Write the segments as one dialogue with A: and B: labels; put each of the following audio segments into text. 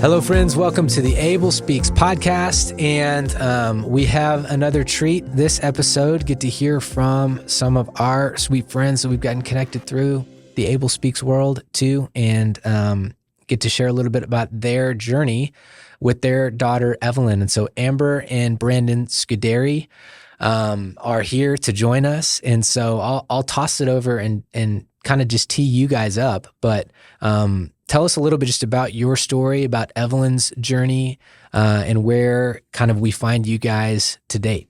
A: Hello, friends. Welcome to the Abel Speaks Podcast. And we have another treat this episode. Get to hear from some of our sweet friends that we've gotten connected through the Abel Speaks world too, and get to share a little bit about their journey with their daughter, Evalyn. And so Amber and Brandon Scuderi are here to join us. And so I'll toss it over and kind of just tee you guys up. But tell us a little bit just about your story, about Evalyn's journey, and where kind of we find you guys to date.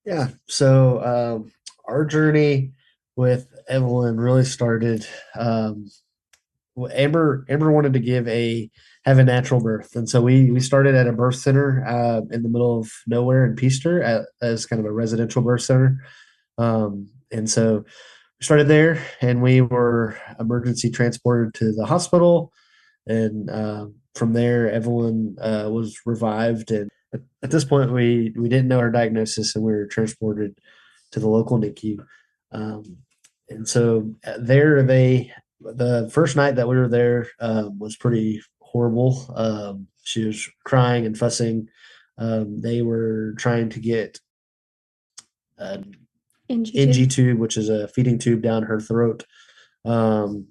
B: Yeah. So our journey with Evalyn really started. Amber wanted to have a natural birth, and so we started at a birth center in the middle of nowhere in Peaster as kind of a residential birth center, and so we started there, and we were emergency transported to the hospital, and from there Evalyn was revived, and at this point we didn't know her diagnosis, and we were transported to the local NICU, and so the first night that we were there was pretty horrible. She was crying and fussing. They were trying to get NG tube, which is a feeding tube down her throat, and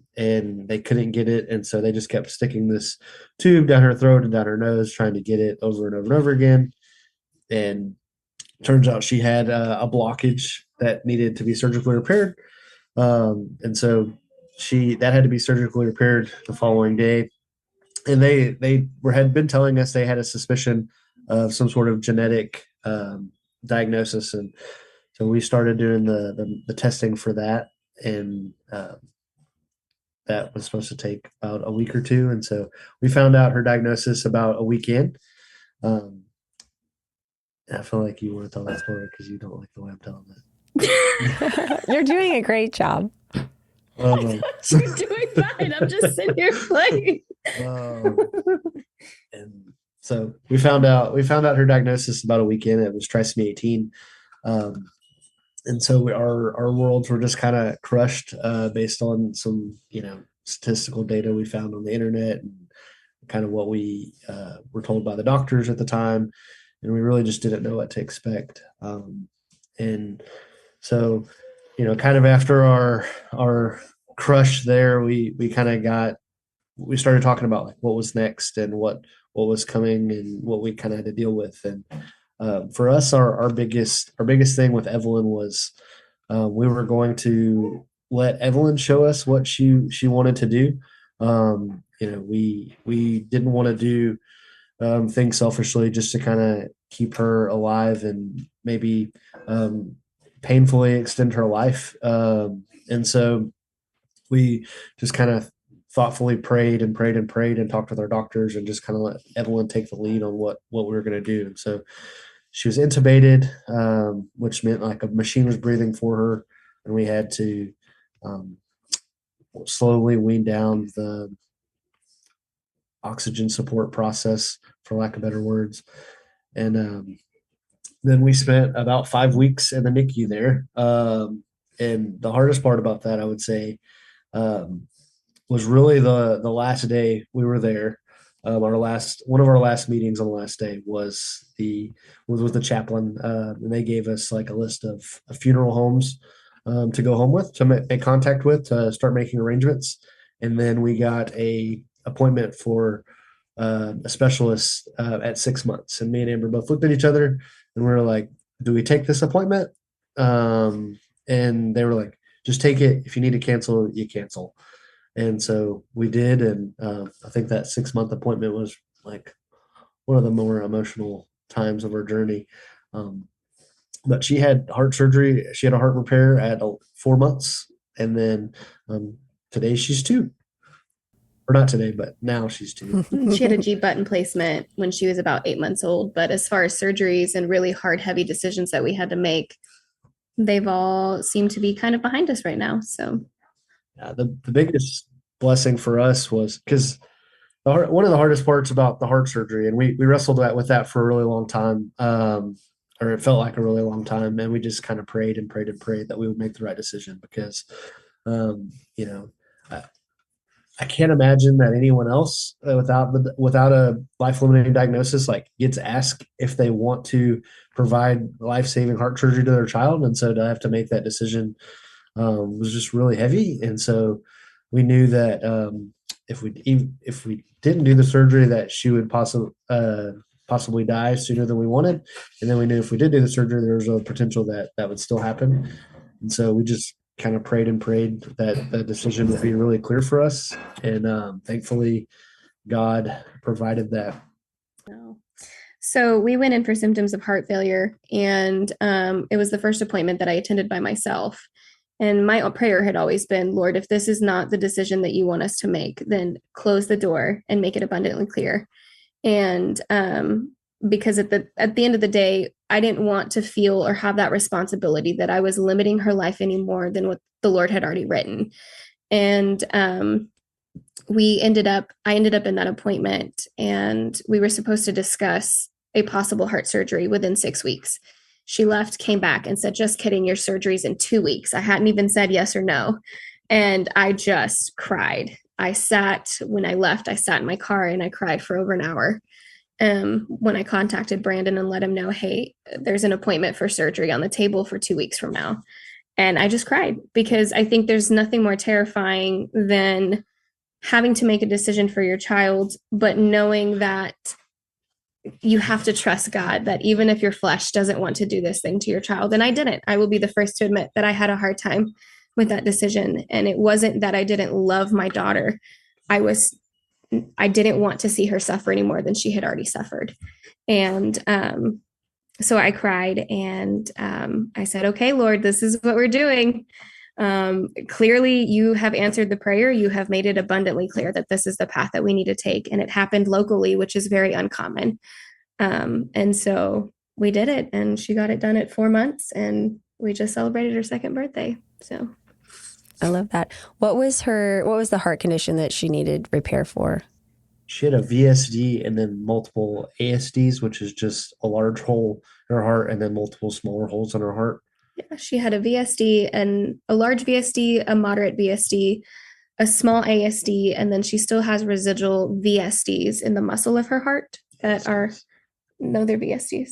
B: they couldn't get it, and so they just kept sticking this tube down her throat and down her nose, trying to get it over and over and over again. And turns out she had a blockage that needed to be surgically repaired, and so that had to be surgically repaired the following day. And they had been telling us they had a suspicion of some sort of genetic diagnosis, and so we started doing the testing for that, and that was supposed to take about a week or two, and so we found out her diagnosis about a week in. I feel like you want to tell that story because you don't like the way I'm telling it.
C: You're doing a great job.
D: You're doing fine. I'm just sitting here playing.
B: And so we found out her diagnosis about a week in. It was Trisomy 18. And so our worlds were just kind of crushed based on some, statistical data we found on the internet and kind of what we were told by the doctors at the time. And we really just didn't know what to expect. And so, kind of after our crush there, we started talking about like what was next and what was coming and what we kind of had to deal with. And for us, our biggest thing with Evalyn was we were going to let Evalyn show us what she wanted to do. We didn't want to do things selfishly just to kind of keep her alive and maybe painfully extend her life. And so we just kind of thoughtfully prayed and talked with our doctors and just kind of let Evalyn take the lead on what we were going to do. And so she was intubated, which meant like a machine was breathing for her, and we had to slowly wean down the oxygen support process, for lack of better words. And then we spent about 5 weeks in the NICU there. And the hardest part about that, I would say, was really the last day we were there. One of our last meetings on the last day was with the chaplain, and they gave us like a list of funeral homes to go home with, to make contact with, to start making arrangements. And then we got a appointment for a specialist at 6 months. And me and Amber both looked at each other and we were like, do we take this appointment? And they were like, just take it. If you need to cancel, you cancel. And so we did. And I think that 6-month appointment was like one of the more emotional times of our journey. But she had heart surgery. She had a heart repair at 4 months. And then today she's 2. Or not today, but now she's 2.
D: She had a G button placement when she was about 8 months old. But as far as surgeries and really hard, heavy decisions that we had to make, they've all seemed to be kind of behind us right now. So
B: yeah, the biggest blessing for us was because one of the hardest parts about the heart surgery, and we wrestled with that for a really long time, or it felt like a really long time, and we just kind of prayed that we would make the right decision because, I I can't imagine that anyone else without a life-limiting diagnosis like gets asked if they want to provide life-saving heart surgery to their child, and so to have to make that decision was just really heavy. And so we knew that if we didn't do the surgery, that she would possibly die sooner than we wanted. And then we knew if we did do the surgery, there was a potential that would still happen. And so we just kind of prayed that the decision would be really clear for us. And thankfully, God provided that.
D: So we went in for symptoms of heart failure, and it was the first appointment that I attended by myself. And my prayer had always been, Lord, if this is not the decision that you want us to make, then close the door and make it abundantly clear. And because at the end of the day, I didn't want to feel or have that responsibility that I was limiting her life any more than what the Lord had already written. And I ended up in that appointment, and we were supposed to discuss a possible heart surgery within 6 weeks. She left, came back, and said, just kidding, your surgery's in 2 weeks. I hadn't even said yes or no. And I just cried. When I left, I sat in my car and I cried for over an hour. When I contacted Brandon and let him know, hey, there's an appointment for surgery on the table for 2 weeks from now. And I just cried, because I think there's nothing more terrifying than having to make a decision for your child, but knowing that you have to trust God, that even if your flesh doesn't want to do this thing to your child, and I didn't, I will be the first to admit that I had a hard time with that decision. And it wasn't that I didn't love my daughter. I didn't want to see her suffer any more than she had already suffered. And so I cried, and I said, okay, Lord, this is what we're doing. Clearly you have answered the prayer. You have made it abundantly clear that this is the path that we need to take. And it happened locally, which is very uncommon. And so we did it, and she got it done at 4 months, and we just celebrated her second birthday. So
C: I love that. What was the heart condition that she needed repair for?
B: She had a VSD and then multiple ASDs, which is just a large hole in her heart and then multiple smaller holes in her heart.
D: Yeah, she had a VSD, and a large VSD, a moderate VSD, a small ASD, and then she still has residual VSDs in the muscle of her heart they're VSDs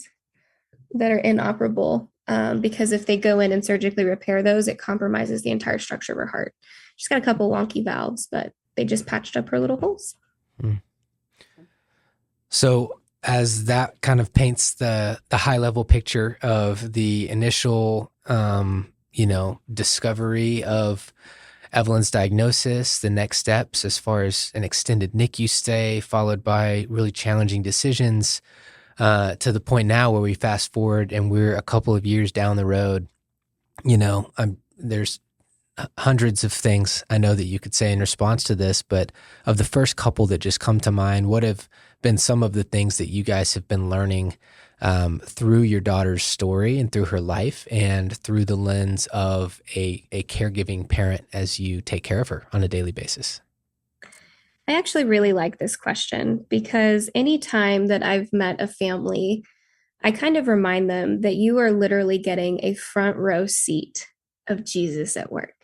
D: that are inoperable, because if they go in and surgically repair those, it compromises the entire structure of her heart. She's got a couple wonky valves, but they just patched up her little holes.
A: So as that kind of paints the high level picture of the initial, discovery of Evalyn's diagnosis, the next steps as far as an extended NICU stay, followed by really challenging decisions, to the point now where we fast forward and we're a couple of years down the road. There's hundreds of things I know that you could say in response to this, but of the first couple that just come to mind, what have been some of the things that you guys have been learning through your daughter's story and through her life and through the lens of a caregiving parent as you take care of her on a daily basis?
D: I actually really like this question, because anytime that I've met a family, I kind of remind them that you are literally getting a front row seat of Jesus at work.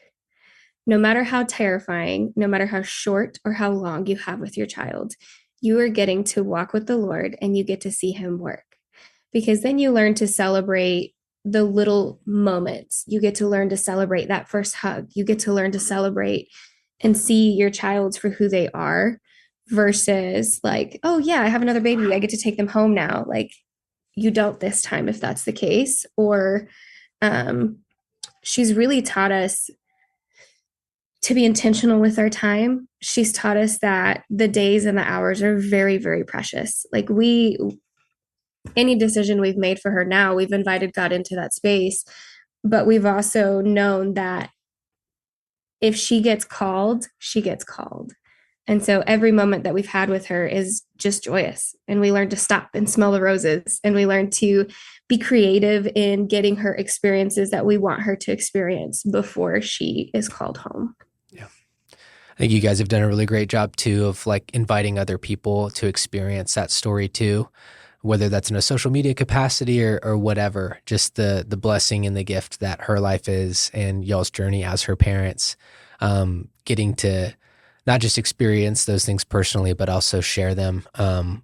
D: No matter how terrifying, no matter how short or how long you have with your child, you are getting to walk with the Lord, and you get to see him work. Because then you learn to celebrate the little moments. You get to learn to celebrate that first hug. You get to learn to celebrate and see your child for who they are, versus like, oh yeah, I have another baby, I get to take them home now. Like, you don't this time, if that's the case. Or she's really taught us to be intentional with our time. She's taught us that the days and the hours are very, very precious. Like, any decision we've made for her now, we've invited God into that space, but we've also known that if she gets called, she gets called. And so every moment that we've had with her is just joyous. And we learn to stop and smell the roses. And we learn to be creative in getting her experiences that we want her to experience before she is called home.
A: Yeah. I think you guys have done a really great job too of like inviting other people to experience that story too, whether that's in a social media capacity or whatever, just the blessing and the gift that her life is and y'all's journey as her parents, getting to not just experience those things personally, but also share them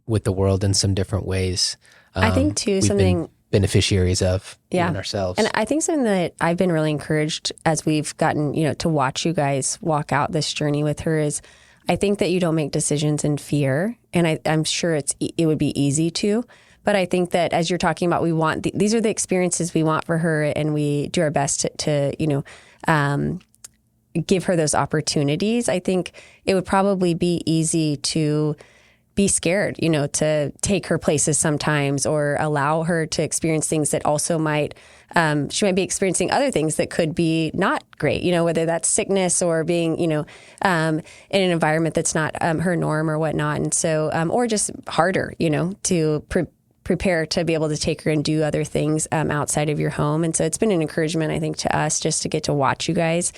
A: with the world in some different ways.
C: I think too,
A: we've
C: something
A: been beneficiaries of even ourselves.
C: And I think something that I've been really encouraged as we've gotten, to watch you guys walk out this journey with her is I think that you don't make decisions in fear. And I'm sure it would be easy to, but I think that as you're talking about, we want, these are the experiences we want for her, and we do our best to give her those opportunities. I think it would probably be easy to be scared, to take her places sometimes, or allow her to experience things that also might, she might be experiencing other things that could be not great, whether that's sickness or being, in an environment that's not her norm or whatnot. And so, or just harder, to prepare to be able to take her and do other things outside of your home. And so it's been an encouragement, I think, to us just to get to watch you guys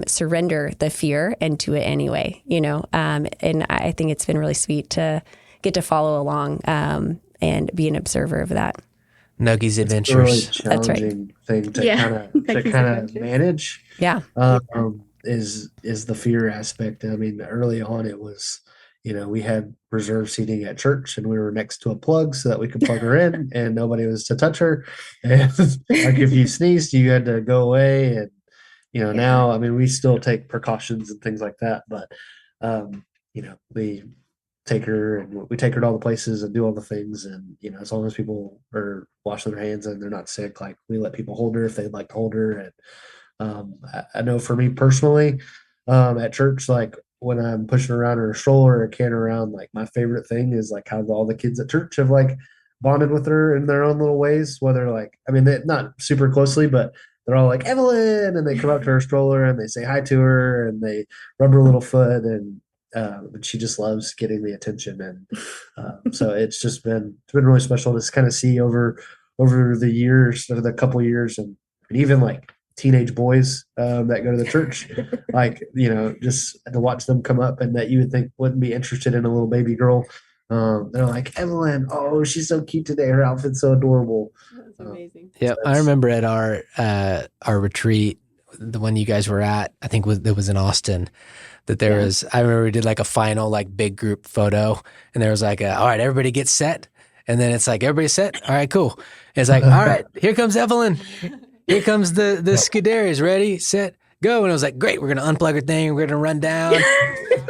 C: surrender the fear and do it anyway, and I think it's been really sweet to get to follow along and be an observer of that.
A: Nuggies Adventures.
B: Really challenging thing to kind of manage.
C: Yeah.
B: Is the fear aspect. I mean, early on it was, we had reserved seating at church, and we were next to a plug so that we could plug her in, and nobody was to touch her. And like if you sneezed, you had to go away. And now, I mean, we still take precautions and things like that, but we take her to all the places and do all the things, and as long as people are washing their hands and they're not sick, like we let people hold her if they'd like to hold her. And I know for me personally, at church, like when I'm pushing around in a stroller or carrying around, like my favorite thing is like how all the kids at church have like bonded with her in their own little ways, whether like, I mean, they're not super closely, but they're all like, Evalyn, and they come up to her stroller and they say hi to her and they rub her little foot, and she just loves getting the attention. And so it's been really special to kind of see over the years, or the couple years, and even like teenage boys that go to the church, like, just to watch them come up and that you would think wouldn't be interested in a little baby girl. They're like, Evalyn, oh, she's so cute today. Her outfit's so adorable.
C: That's amazing.
A: Yeah, I remember at our retreat, the one you guys were at, I think it was in Austin, that there was, I remember we did like a final like big group photo, and there was like all right, everybody get set. And then it's like, everybody set? All right, cool. And it's like, all right, here comes Evalyn. Here comes the Scuderis. Ready, set, go. And it was like, great, we're going to unplug her thing. We're going to run down.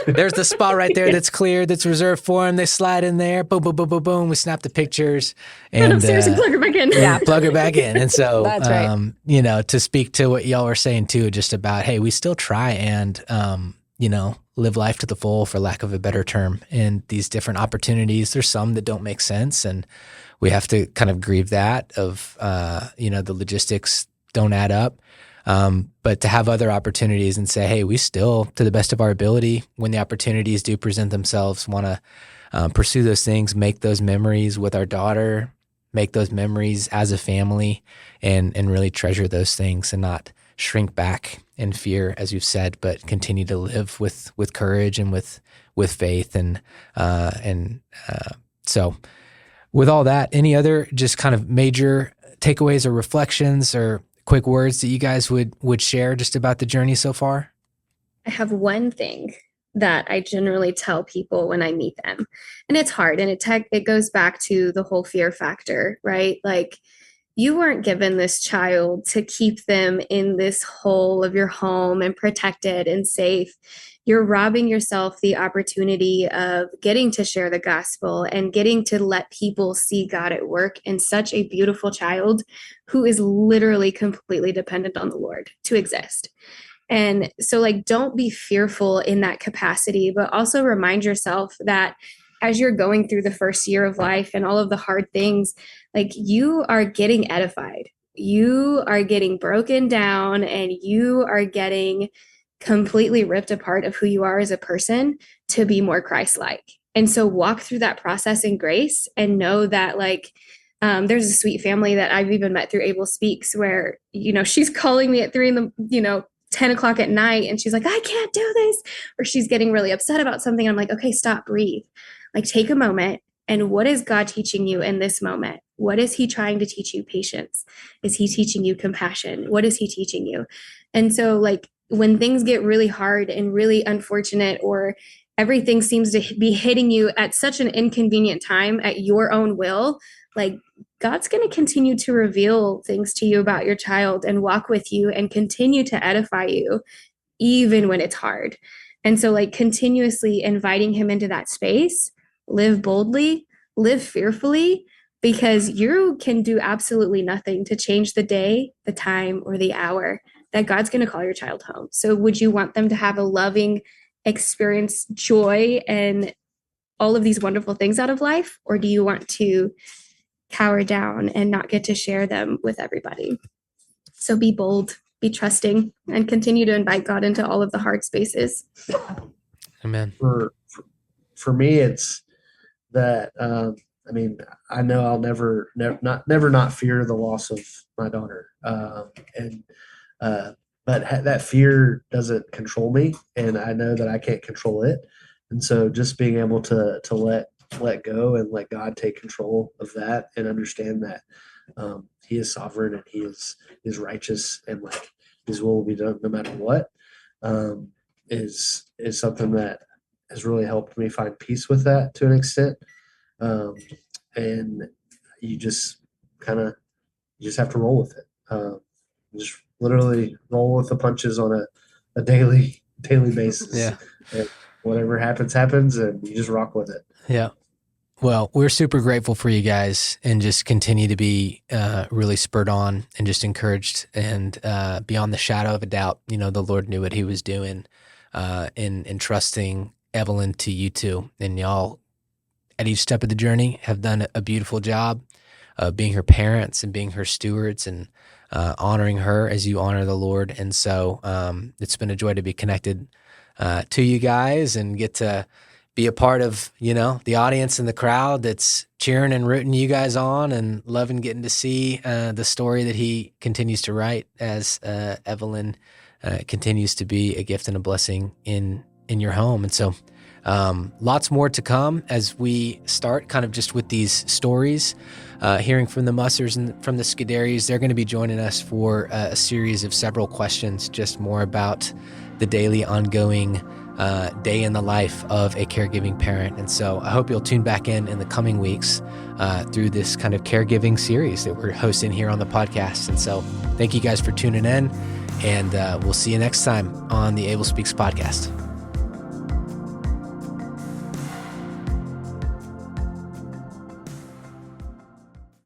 A: There's the spot right there that's cleared, that's reserved for them. They slide in there. Boom, boom, boom, boom, boom. We snap the pictures. And
D: upstairs and plug her back in.
A: Yeah, plug her back in. And so,
C: that's right.
A: To speak to what y'all were saying too, just about, hey, we still try and, live life to the full, for lack of a better term, in these different opportunities. There's some that don't make sense, and we have to kind of grieve that of, the logistics don't add up. But to have other opportunities and say, hey, we still, to the best of our ability, when the opportunities do present themselves, want to pursue those things, make those memories with our daughter, make those memories as a family, and really treasure those things and not shrink back in fear, as you've said, but continue to live with courage and with faith. And so with all that, any other just kind of major takeaways or reflections or quick words that you guys would share just about the journey so far?
D: I have one thing that I generally tell people when I meet them, and it's hard, and it goes back to the whole fear factor, right? Like, you weren't given this child to keep them in this hole of your home and protected and safe. You're robbing yourself the opportunity of getting to share the gospel and getting to let people see God at work in such a beautiful child who is literally completely dependent on the Lord to exist. And so, like, don't be fearful in that capacity, but also remind yourself that as you're going through the first year of life and all of the hard things, like, you are getting edified, you are getting broken down, and you are getting completely ripped apart of who you are as a person to be more Christ-like. And so walk through that process in grace and know that, like, there's a sweet family that I've even met through Abel Speaks where, she's calling me at 10 o'clock at night, and she's like, I can't do this, or she's getting really upset about something. I'm like, okay, stop, breathe. Like, take a moment. And what is God teaching you in this moment? What is he trying to teach you? Patience. Is he teaching you compassion? What is he teaching you? And so, like, when things get really hard and really unfortunate, or everything seems to be hitting you at such an inconvenient time at your own will, like God's going to continue to reveal things to you about your child and walk with you and continue to edify you, even when it's hard. And so like continuously inviting him into that space, live boldly, live fearfully, because you can do absolutely nothing to change the day, the time, or the hour that God's going to call your child home. So would you want them to have a loving experience, joy, and all of these wonderful things out of life? Or do you want to cower down and not get to share them with everybody? So be bold, be trusting, and continue to invite God into all of the hard spaces.
A: Amen.
B: For me, it's that, I mean, I know I'll never not fear the loss of my daughter. But that fear doesn't control me, and I know that I can't control it. And so just being able to let go and let God take control of that, and understand that he is sovereign and he is righteous, and like his will be done no matter what, is something that has really helped me find peace with that to an extent. And you just have to roll with it. Just literally roll with the punches on a daily basis.
A: Yeah.
B: And whatever happens, and you just rock with it.
A: Yeah. Well, we're super grateful for you guys, and just continue to be really spurred on and just encouraged, and beyond the shadow of a doubt, the Lord knew what he was doing in entrusting Evalyn to you two, and y'all at each step of the journey have done a beautiful job of being her parents and being her stewards, and honoring her as you honor the Lord. And so it's been a joy to be connected to you guys, and get to be a part of, the audience and the crowd that's cheering and rooting you guys on, and loving getting to see the story that he continues to write as Evalyn continues to be a gift and a blessing in your home. And so lots more to come as we start kind of just with these stories, hearing from the Mussers and from the Scuderis. They're going to be joining us for a series of several questions, just more about the daily ongoing day in the life of a caregiving parent. And so I hope you'll tune back in the coming weeks through this kind of caregiving series that we're hosting here on the podcast. And so thank you guys for tuning in, and we'll see you next time on the Abel Speaks Podcast.